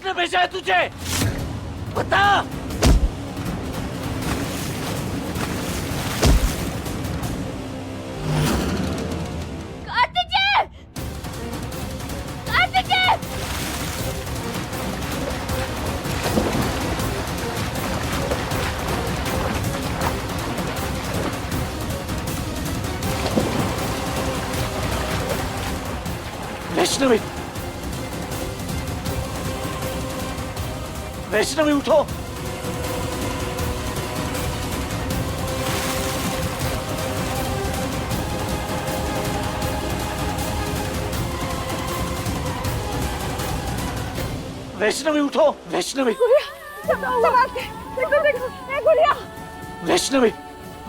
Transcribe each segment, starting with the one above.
किसने भेजा है तुझे? बता। वैष्णवी, वैष्णवी उठो। वैष्णवी उठो। वैष्णवी, वैष्णवी,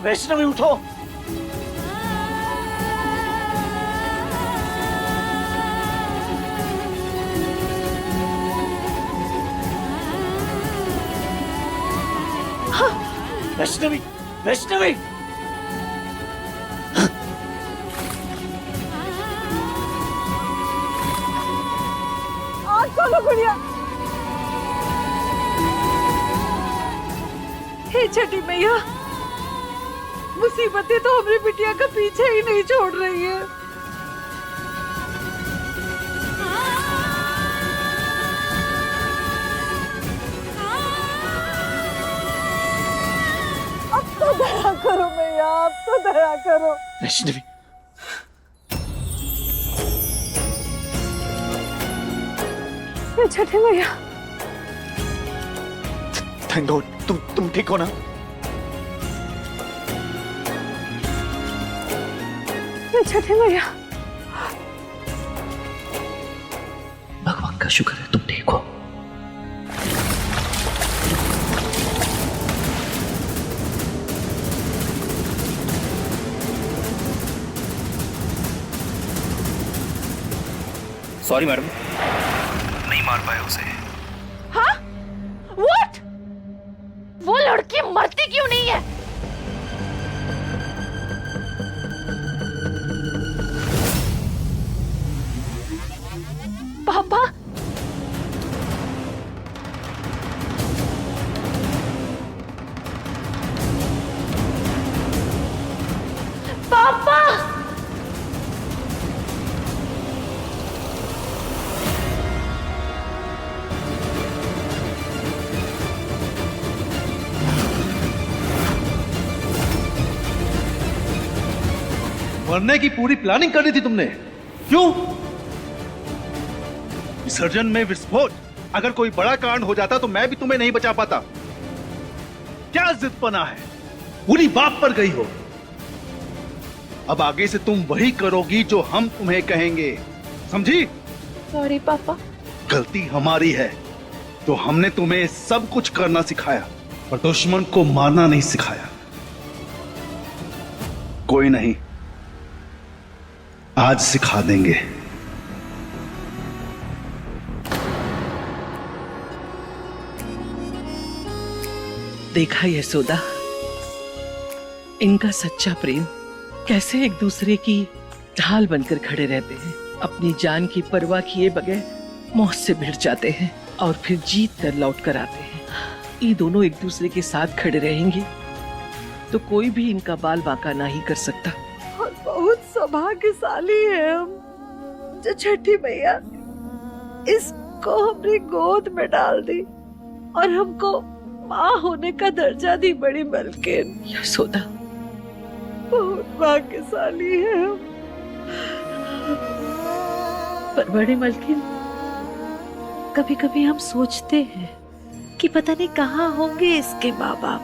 वैष्णवी उठो। वैष्णवी, वैष्णवी, आँख खोलो गुड़िया। हे छठी मैया, मुसीबतें तो हमारी बिटिया का पीछे ही नहीं छोड़ रही है। दया करो मैया, आप तो दया करो। वैष्णवी, छठी मैया, थैंक गॉड, तुम ठीक हो ना? छठी मैया, भगवान का शुक्र है तुम ठीक हो। सॉरी मैडम, नहीं मार पाए उसे। हाँ? What? वो लड़की मरती क्यों नहीं है? पापा, पापा, मरने की पूरी प्लानिंग करनी थी तुमने, क्यों? विसर्जन में विस्फोट, अगर कोई बड़ा कांड हो जाता तो मैं भी तुम्हें नहीं बचा पाता। क्या जिदपना है, पूरी बाप पर गई हो। अब आगे से तुम वही करोगी जो हम तुम्हें कहेंगे, समझी? सॉरी पापा। गलती हमारी है, तो हमने तुम्हें सब कुछ करना सिखाया, पर दुश्मन को मारना नहीं सिखाया। कोई नहीं, आज सिखा देंगे। देखा यशोदा, इनका सच्चा प्रेम कैसे एक दूसरे की ढाल बनकर खड़े रहते हैं, अपनी जान की परवाह किए बगैर मौत से भिड़ जाते हैं और फिर जीत कर लौट कर आते हैं। ये दोनों एक दूसरे के साथ खड़े रहेंगे तो कोई भी इनका बाल बांका नहीं कर सकता। और बहुत सौभाग्यशाली है हम, जो छठी मैया इसको अपनी गोद में डाल दी और हमको माँ होने का दर्जा दी। बड़ी मलकिन यशोदा, बहुत भाग्यशाली है हम। पर बड़ी मलकिन, कभी कभी हम सोचते हैं कि पता नहीं कहाँ होंगे इसके माँ बाप,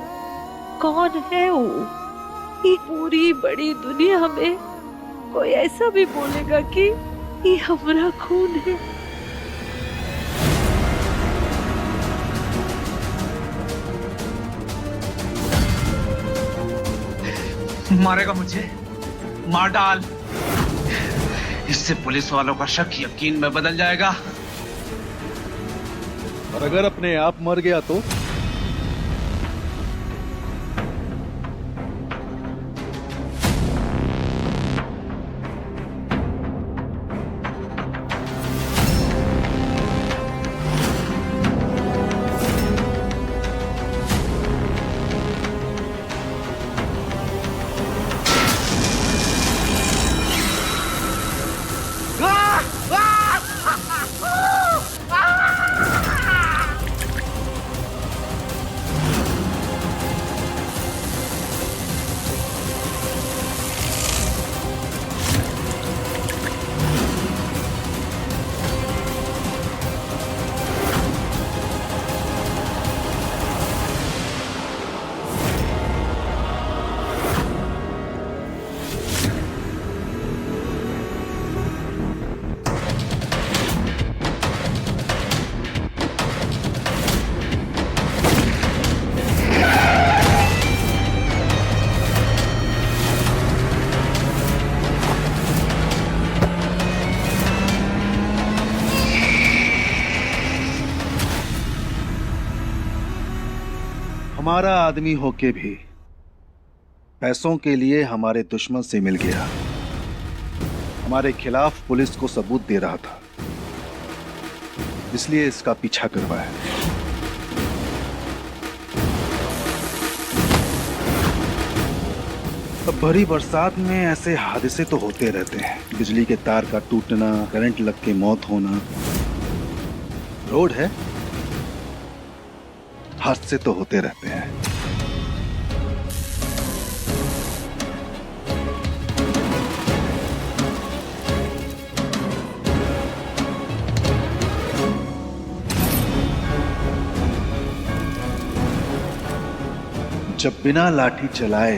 कौन है वो। ये पूरी बड़ी दुनिया में कोई ऐसा भी बोलेगा कि ये हमारा खून है। मारेगा मुझे? मार डाल, इससे पुलिस वालों का शक यकीन में बदल जाएगा। और अगर अपने आप मर गया तो? हमारा आदमी होके भी पैसों के लिए हमारे दुश्मन से मिल गया। हमारे खिलाफ पुलिस को सबूत दे रहा था, इसलिए इसका पीछा करवाया। अब भरी बरसात में ऐसे हादसे तो होते रहते हैं। बिजली के तार का टूटना, करंट लग के मौत होना। रोड है, हादसे तो होते रहते हैं। जब बिना लाठी चलाए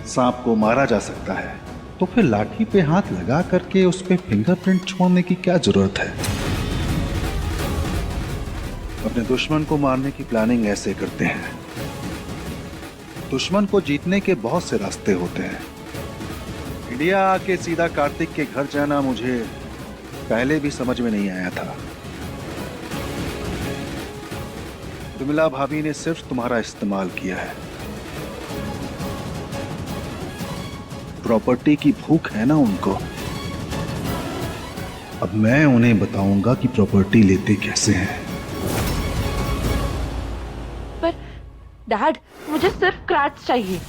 सांप को मारा जा सकता है, तो फिर लाठी पे हाथ लगा करके उस पे फिंगरप्रिंट छोड़ने की क्या जरूरत है? अपने दुश्मन को मारने की प्लानिंग ऐसे करते हैं। दुश्मन को जीतने के बहुत से रास्ते होते हैं। इंडिया आके सीधा कार्तिक के घर जाना मुझे पहले भी समझ में नहीं आया था। उर्मिला भाभी ने सिर्फ तुम्हारा इस्तेमाल किया है। प्रॉपर्टी की भूख है ना उनको। अब मैं उन्हें बताऊंगा कि प्रॉपर्टी लेते कैसे हैं। डैड, मुझे सिर्फ क्रैट्स चाहिए।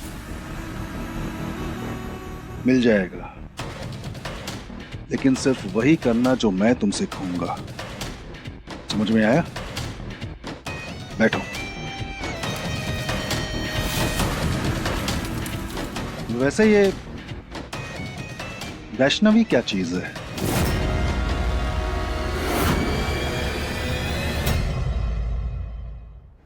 मिल जाएगा, लेकिन सिर्फ वही करना जो मैं तुमसे कहूंगा। समझ में आया? बैठो। वैसे ये वैष्णवी क्या चीज है?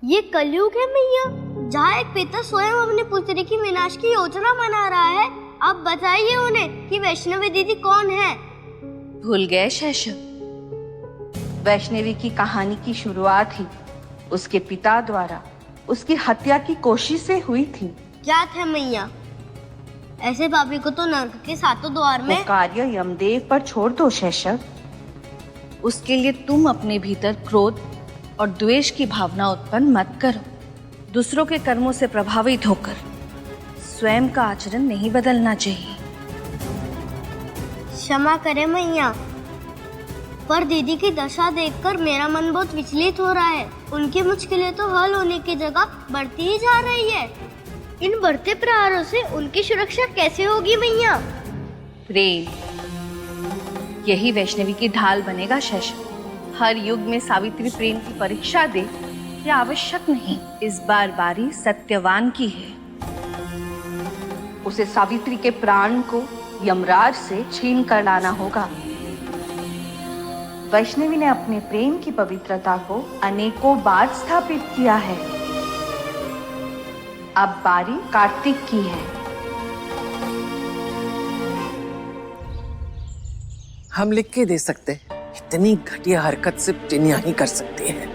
ये कलयुग है मैया, जहाँ एक पिता स्वयं अपने पुत्री की विनाश की योजना बना रहा है। अब बताइए उन्हें कि वैष्णवी दीदी कौन है। भूल गए शैशव? वैष्णवी की कहानी की शुरुआत ही उसके पिता द्वारा उसकी हत्या की कोशिश से हुई थी। क्या थे मैया? ऐसे पापी को तो नरक के सातों द्वार में। वो कार्य यमदेव पर छोड़ दो शैशव। उसके लिए तुम अपने भीतर क्रोध और द्वेष की भावना उत्पन्न मत करो। दूसरों के कर्मों से प्रभावित होकर स्वयं का आचरण नहीं बदलना चाहिए। क्षमा करें मैया, पर दीदी की दशा देखकर मेरा मन बहुत विचलित हो रहा है। उनकी मुश्किलें तो हल होने की जगह बढ़ती ही जा रही है। इन बढ़ते प्रहारों से उनकी सुरक्षा कैसे होगी मैया? प्रेम, यही वैष्णवी की ढाल बनेगा शैशव। हर युग में सावित्री प्रेम की परीक्षा दे, यह आवश्यक नहीं। इस बार बारी सत्यवान की है। उसे सावित्री के प्राण को यमराज से छीन कर लाना होगा। वैष्णवी ने अपने प्रेम की पवित्रता को अनेकों बार स्थापित किया है। अब बारी कार्तिक की है। हम लिख के दे सकते हैं। इतनी घटिया हरकत सिर्फ टिनिया ही कर सकती है।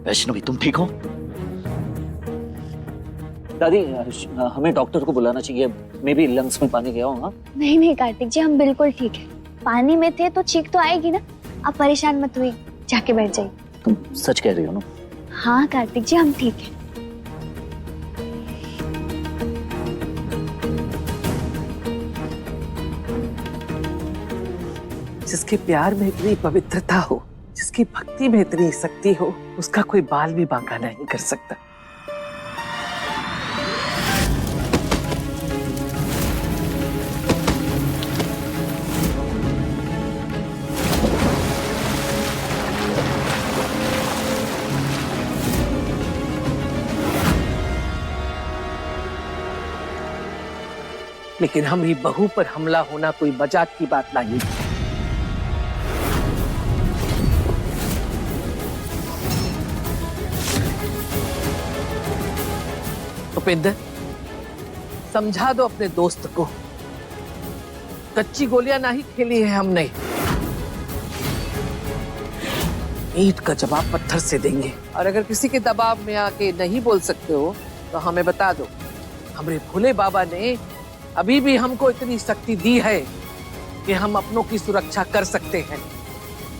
वैष्णवी, तुम ठीक हो? दादी, हमें डॉक्टर को बुलाना चाहिए। मे भी लंग्स में पानी गया होगा। नहीं नहीं कार्तिक जी, हम बिल्कुल ठीक है। पानी में थे तो चीख तो आएगी ना। आप परेशान मत हुई, जाके बैठ जाइए। तुम सच कह रही हो ना? हाँ कार्तिक जी, हम ठीक हैं। जिसके प्यार में इतनी पवित्रता हो, जिसकी भक्ति में इतनी शक्ति हो, उसका कोई बाल भी बांका नहीं कर सकता। लेकिन हमारी बहू पर हमला होना कोई मजाक की बात नहीं। उपेंद्र, समझा दो अपने दोस्त को, कच्ची गोलियां नहीं खेली है हमने। ईंट का जवाब पत्थर से देंगे। और अगर किसी के दबाव में आके नहीं बोल सकते हो तो हमें बता दो। हमारे भोले बाबा ने अभी भी हमको इतनी शक्ति दी है कि हम अपनों की सुरक्षा कर सकते हैं,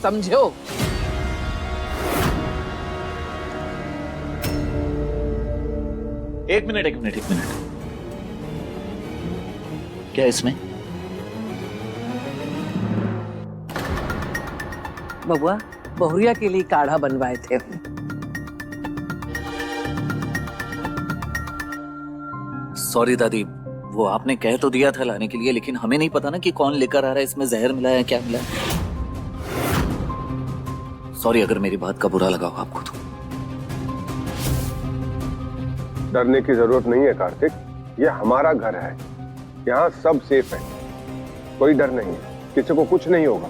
समझो? एक मिनट। क्या है इसमें? बबुआ, बहुरिया के लिए काढ़ा बनवाए थे हम। सॉरी दादी, वो आपने कह तो दिया था लाने के लिए, लेकिन हमें नहीं पता ना कि कौन लेकर आ रहा है, इसमें जहर मिला है क्या मिला है। सॉरी अगर मेरी बात का बुरा लगा हो आपको तो। डरने की जरूरत नहीं है कार्तिक, ये हमारा घर है, यहाँ सब सेफ है, कोई डर नहीं है, किसी को कुछ नहीं होगा।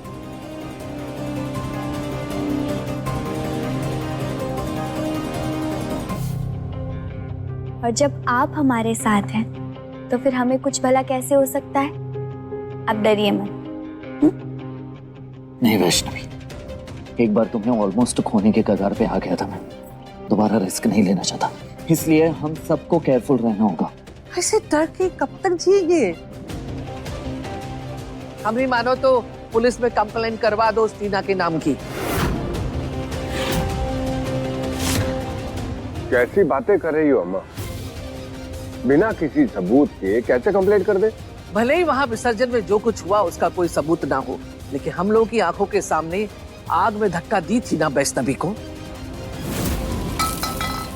और जब आप हमारे साथ हैं तो फिर हमें कुछ भला कैसे हो सकता है? अब डरिए मत। नहीं वैष्णवी, एक बार तुम्हें ऑलमोस्ट खोने के कगार पे आ गया था मैं, दोबारा रिस्क नहीं लेना चाहता, इसलिए हम सबको केयरफुल रहना होगा। ऐसे डर के कब तक जिएंगे? हमें मानो तो पुलिस में कंप्लेन करवा दो उस टीना के नाम की। कैसी बातें कर रही हो अम्मा? बिना किसी सबूत के कैसे कंप्लेंट कर दे? भले ही वहां विसर्जन में जो कुछ हुआ उसका कोई सबूत ना हो, लेकिन हम लोगों की आंखों के सामने आग में धक्का दी थी ना वैष्णवी को।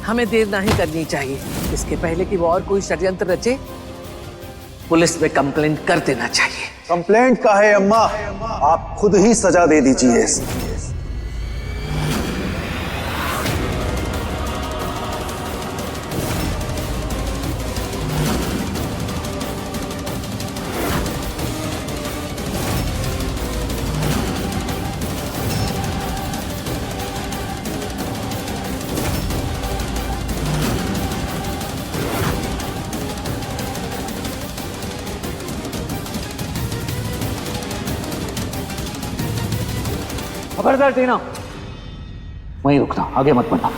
हमें देर नहीं करनी चाहिए, इसके पहले कि वो और कोई षड्यंत्र रचे, पुलिस में कंप्लेंट कर देना चाहिए। कंप्लेंट का है अम्मा, आप खुद ही सजा दे दीजिए। खबरदार टीना, वहीं रुकना, आगे मत बढ़ना।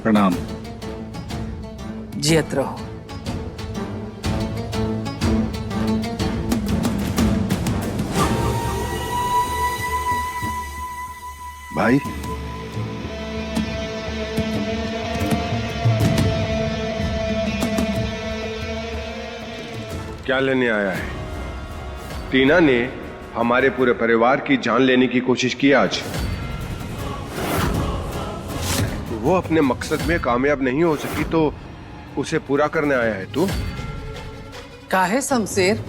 प्रणाम। जियत रहो। भाई, क्या लेने आया है? टीना ने हमारे पूरे परिवार की जान लेने की कोशिश की आज। वो अपने मकसद में कामयाब नहीं हो सकी तो उसे पूरा करने आया है तू? काहे शमशेर,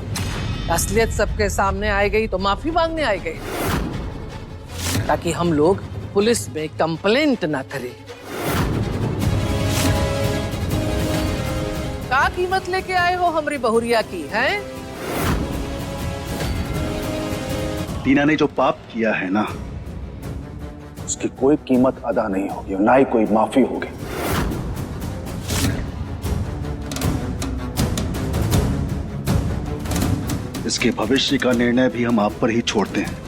असलियत सबके सामने आ गई तो माफी मांगने आ गई, ताकि हम लोग पुलिस में कंप्लेंट ना करें। क्या कीमत लेके आए हो हमारी बहुरिया की हैं? टीना ने जो पाप किया है ना, उसकी कोई कीमत अदा नहीं होगी, ना ही कोई माफी होगी। इसके भविष्य का निर्णय भी हम आप पर ही छोड़ते हैं।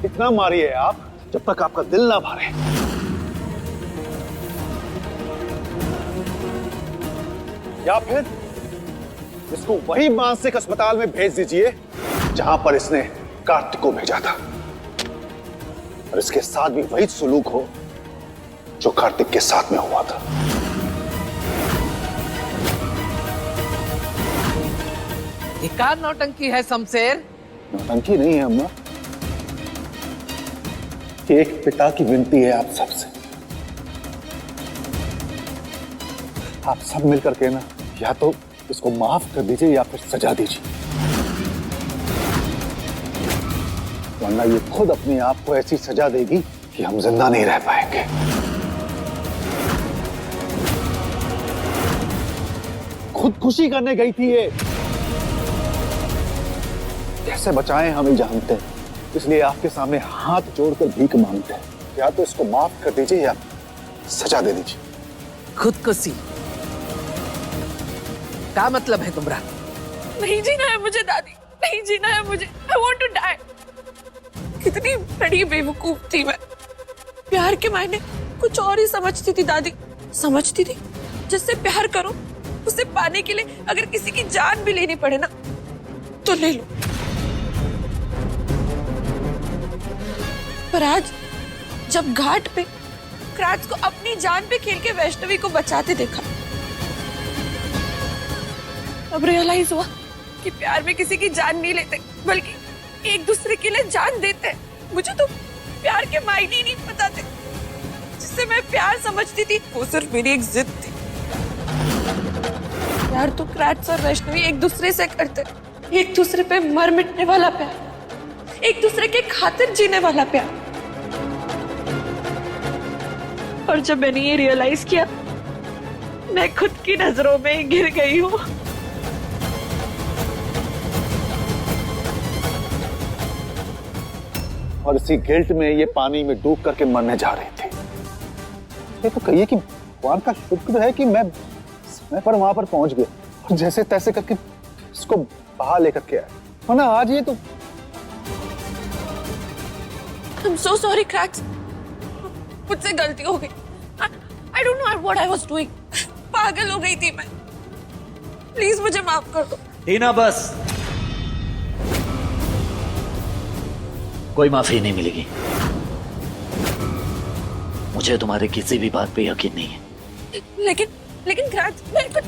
इतना मारिए आप जब तक आपका दिल ना भरे। या फिर इसको वही मानसिक अस्पताल में भेज दीजिए जहां पर इसने कार्तिक को भेजा था, और इसके साथ भी वही सुलूक हो जो कार्तिक के साथ में हुआ था। ये क्या नौटंकी है शमशेर? नौटंकी नहीं है अम्मा, ये एक पिता की विनती है आप सबसे। आप सब मिलकर के ना या तो इसको माफ कर दीजिए या फिर सजा दीजिए, वरना ये खुद अपने आप को ऐसी सजा देगी कि हम जिंदा नहीं रह पाएंगे। खुदकुशी करने गई थी ये, कैसे बचाएं हम ही जानते हैं, इसलिए आपके सामने हाथ जोड़कर भीख मांगते हैं। या तो इसको माफ कर दीजिए या सजा दे दीजिए। खुदकुशी क्या मतलब है तुम्हारा? नहीं जीना है मुझे दादी, नहीं जीना है मुझे। I want to die। कितनी बड़ी बेवकूफ थी मैं। प्यार के मायने कुछ और ही समझती थी दादी। समझती थी जिससे प्यार करो उसे पाने के लिए अगर किसी की जान भी लेनी पड़े ना तो ले लो। पर आज जब घाट पे क्राच को अपनी जान पे खेल के वैष्णवी को बचाते देखा, अब रियलाइज हुआ कि प्यार में किसी की जान नहीं लेते बल्कि एक दूसरे के लिए जान देते हैं। मुझे तो प्यार के मायने ही नहीं पता थे। जिससे मैं प्यार समझती थी वो सिर्फ मेरी एक जिद थी। प्यार तो क्रैट्स और वैष्णवी एक दूसरे से करते, एक दूसरे पे मर मिटने वाला प्यार, एक दूसरे के खातिर जीने वाला प्यार। और जब मैंने ये रियलाइज किया मैं खुद की नजरों में गिर गई हूँ। और इसी गिल्ट में ये पानी में डूब करके मरने जा रही थी। ये तो कहिए कि भगवान का शुक्र है कि मैं समय पर वहां पर पहुंच गया और जैसे तैसे करके इसको बाहर लेकर के आया, वरना आज ये तो। I'm so sorry, Cracks। मुझसे गलती हो गई। I don't know what I was doing। पागल हो गई थी मैं। प्लीज मुझे माफ कर दो। टीना बस, कोई माफी नहीं मिलेगी। मुझे तुम्हारे किसी भी बात पे यकीन नहीं है। लेकिन क्राच बिल्कुल।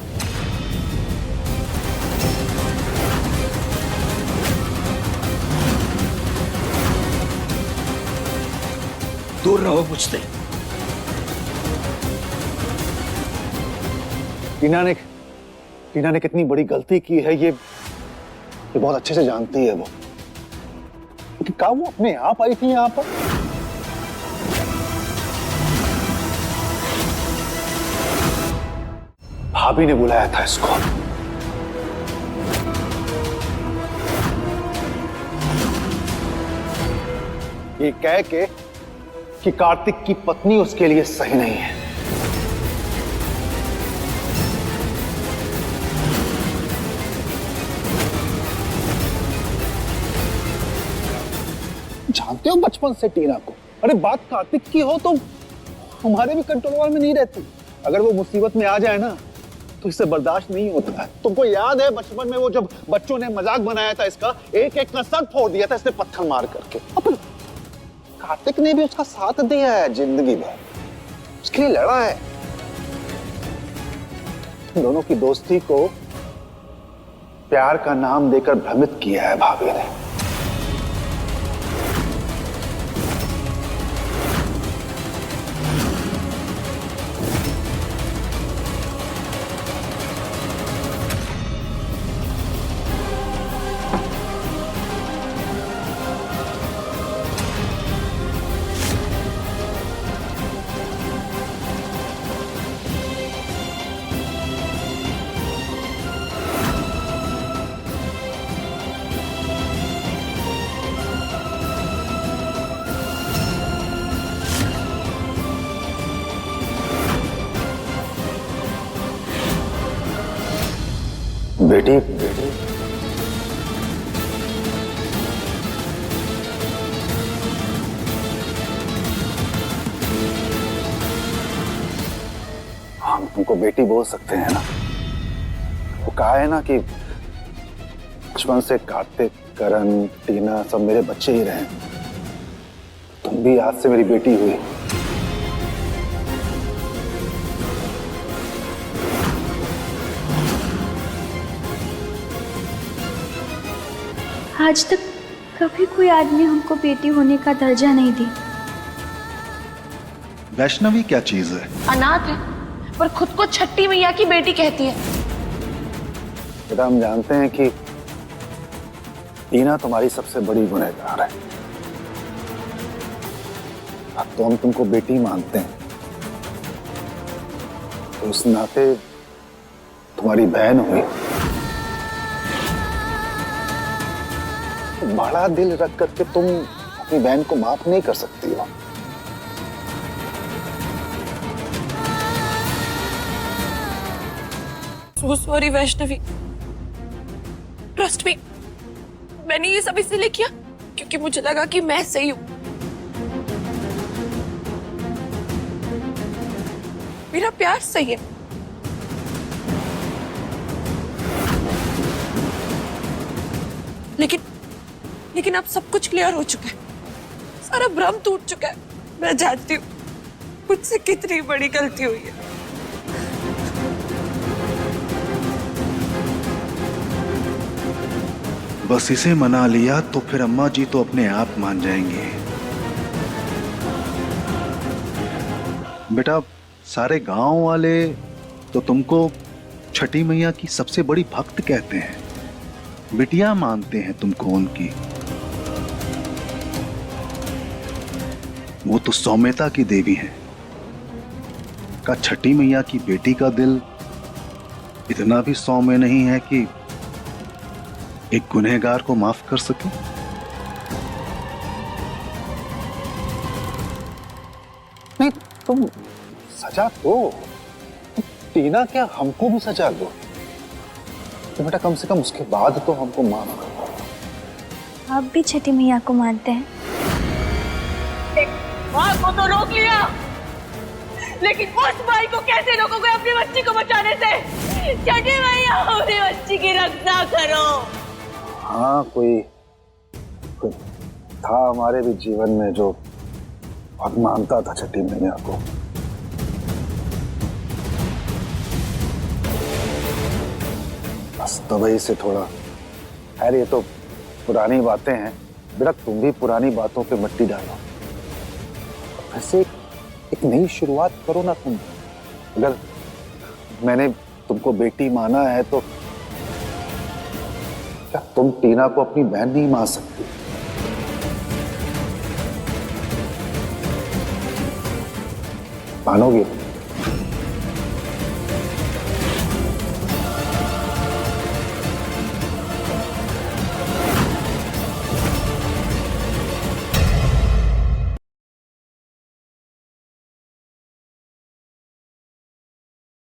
दूर रहो मुझसे। टीना ने कितनी बड़ी गलती की है ये बहुत अच्छे से जानती है वो। कि क्या वो अपने आप आई थी यहाँ पर? भाभी ने बुलाया था इसको। ये कह के कि कार्तिक की पत्नी उसके लिए सही नहीं है। जानते हो बचपन से टीना को, अरे बात कार्तिक की हो तो हमारे भी कंट्रोल में नहीं रहती। अगर वो मुसीबत में आ जाए ना तो इससे बर्दाश्त नहीं होता है। तुमको याद है बचपन में वो जब बच्चों ने मजाक बनाया था इसका, एक एक का सर फोड़ दिया था इसने पत्थर मार करके। अब कार्तिक ने भी उसका साथ दिया है जिंदगी भर, उसके लिए लड़ा है। दोनों की दोस्ती को प्यार का नाम देकर भ्रमित किया है भाभी ने। बेटी हमको बेटी बोल सकते हैं ना। वो कहा है ना कि बचपन से कार्तिक, करण, टीना सब मेरे बच्चे ही रहे। तुम भी आज से मेरी बेटी हुई। आज तक कभी कोई आदमी हमको बेटी होने का दर्जा नहीं दी। वैष्णवी क्या चीज है? अनाथ है पर खुद को छठी मैया की बेटी कहती है। बेटा हम जानते हैं कि टीना तुम्हारी सबसे बड़ी गुनहगार है। अब तो हम तुमको बेटी मानते हैं, तो उस नाते तुम्हारी बहन हुई। बड़ा दिल रख करके तुम अपनी बहन को माफ नहीं कर सकती हो। So sorry Vaishnavi, trust me, मैंने ये सब इसलिए किया क्योंकि मुझे लगा कि मैं सही हूं। मेरा प्यार सही है। लेकिन अब सब कुछ क्लियर हो चुका है, सारा भ्रम टूट चुका है। मैं जानती हूँ मुझसे कितनी बड़ी गलती हुई है। बस इसे मना लिया तो फिर अम्मा जी तो अपने आप मान जाएंगे। बेटा सारे गांव वाले तो तुमको छठी मैया की सबसे बड़ी भक्त कहते हैं, बिटिया मानते हैं तुमको उनकी। वो तो सौम्यता की देवी है। का छठी मैया की बेटी का दिल इतना भी सौम्य नहीं है कि एक गुनहगार को माफ कर सके। नहीं तुम सजा दो, टीना क्या हमको भी सजा दो। तो बेटा कम से कम उसके बाद तो हमको माफ करो। आप भी छठी मैया को मानते हैं? माँ को तो रोक लिया, लेकिन उस भाई को कैसे रोकोगे अपनी बच्ची को बचाने से? छठी मैया अपनी बच्ची की रक्षा करो। हाँ कोई था हमारे भी जीवन में जो बहुत मानता था छठी मैया को। बस तभी से थोड़ा खैर ये तो पुरानी बातें हैं बेटा, तुम भी पुरानी बातों पे मट्टी डालो। ऐसे एक नई शुरुआत करो ना तुम। अगर मैंने तुमको बेटी माना है तो क्या तुम टीना को अपनी बहन नहीं मान सकती? मानोगे?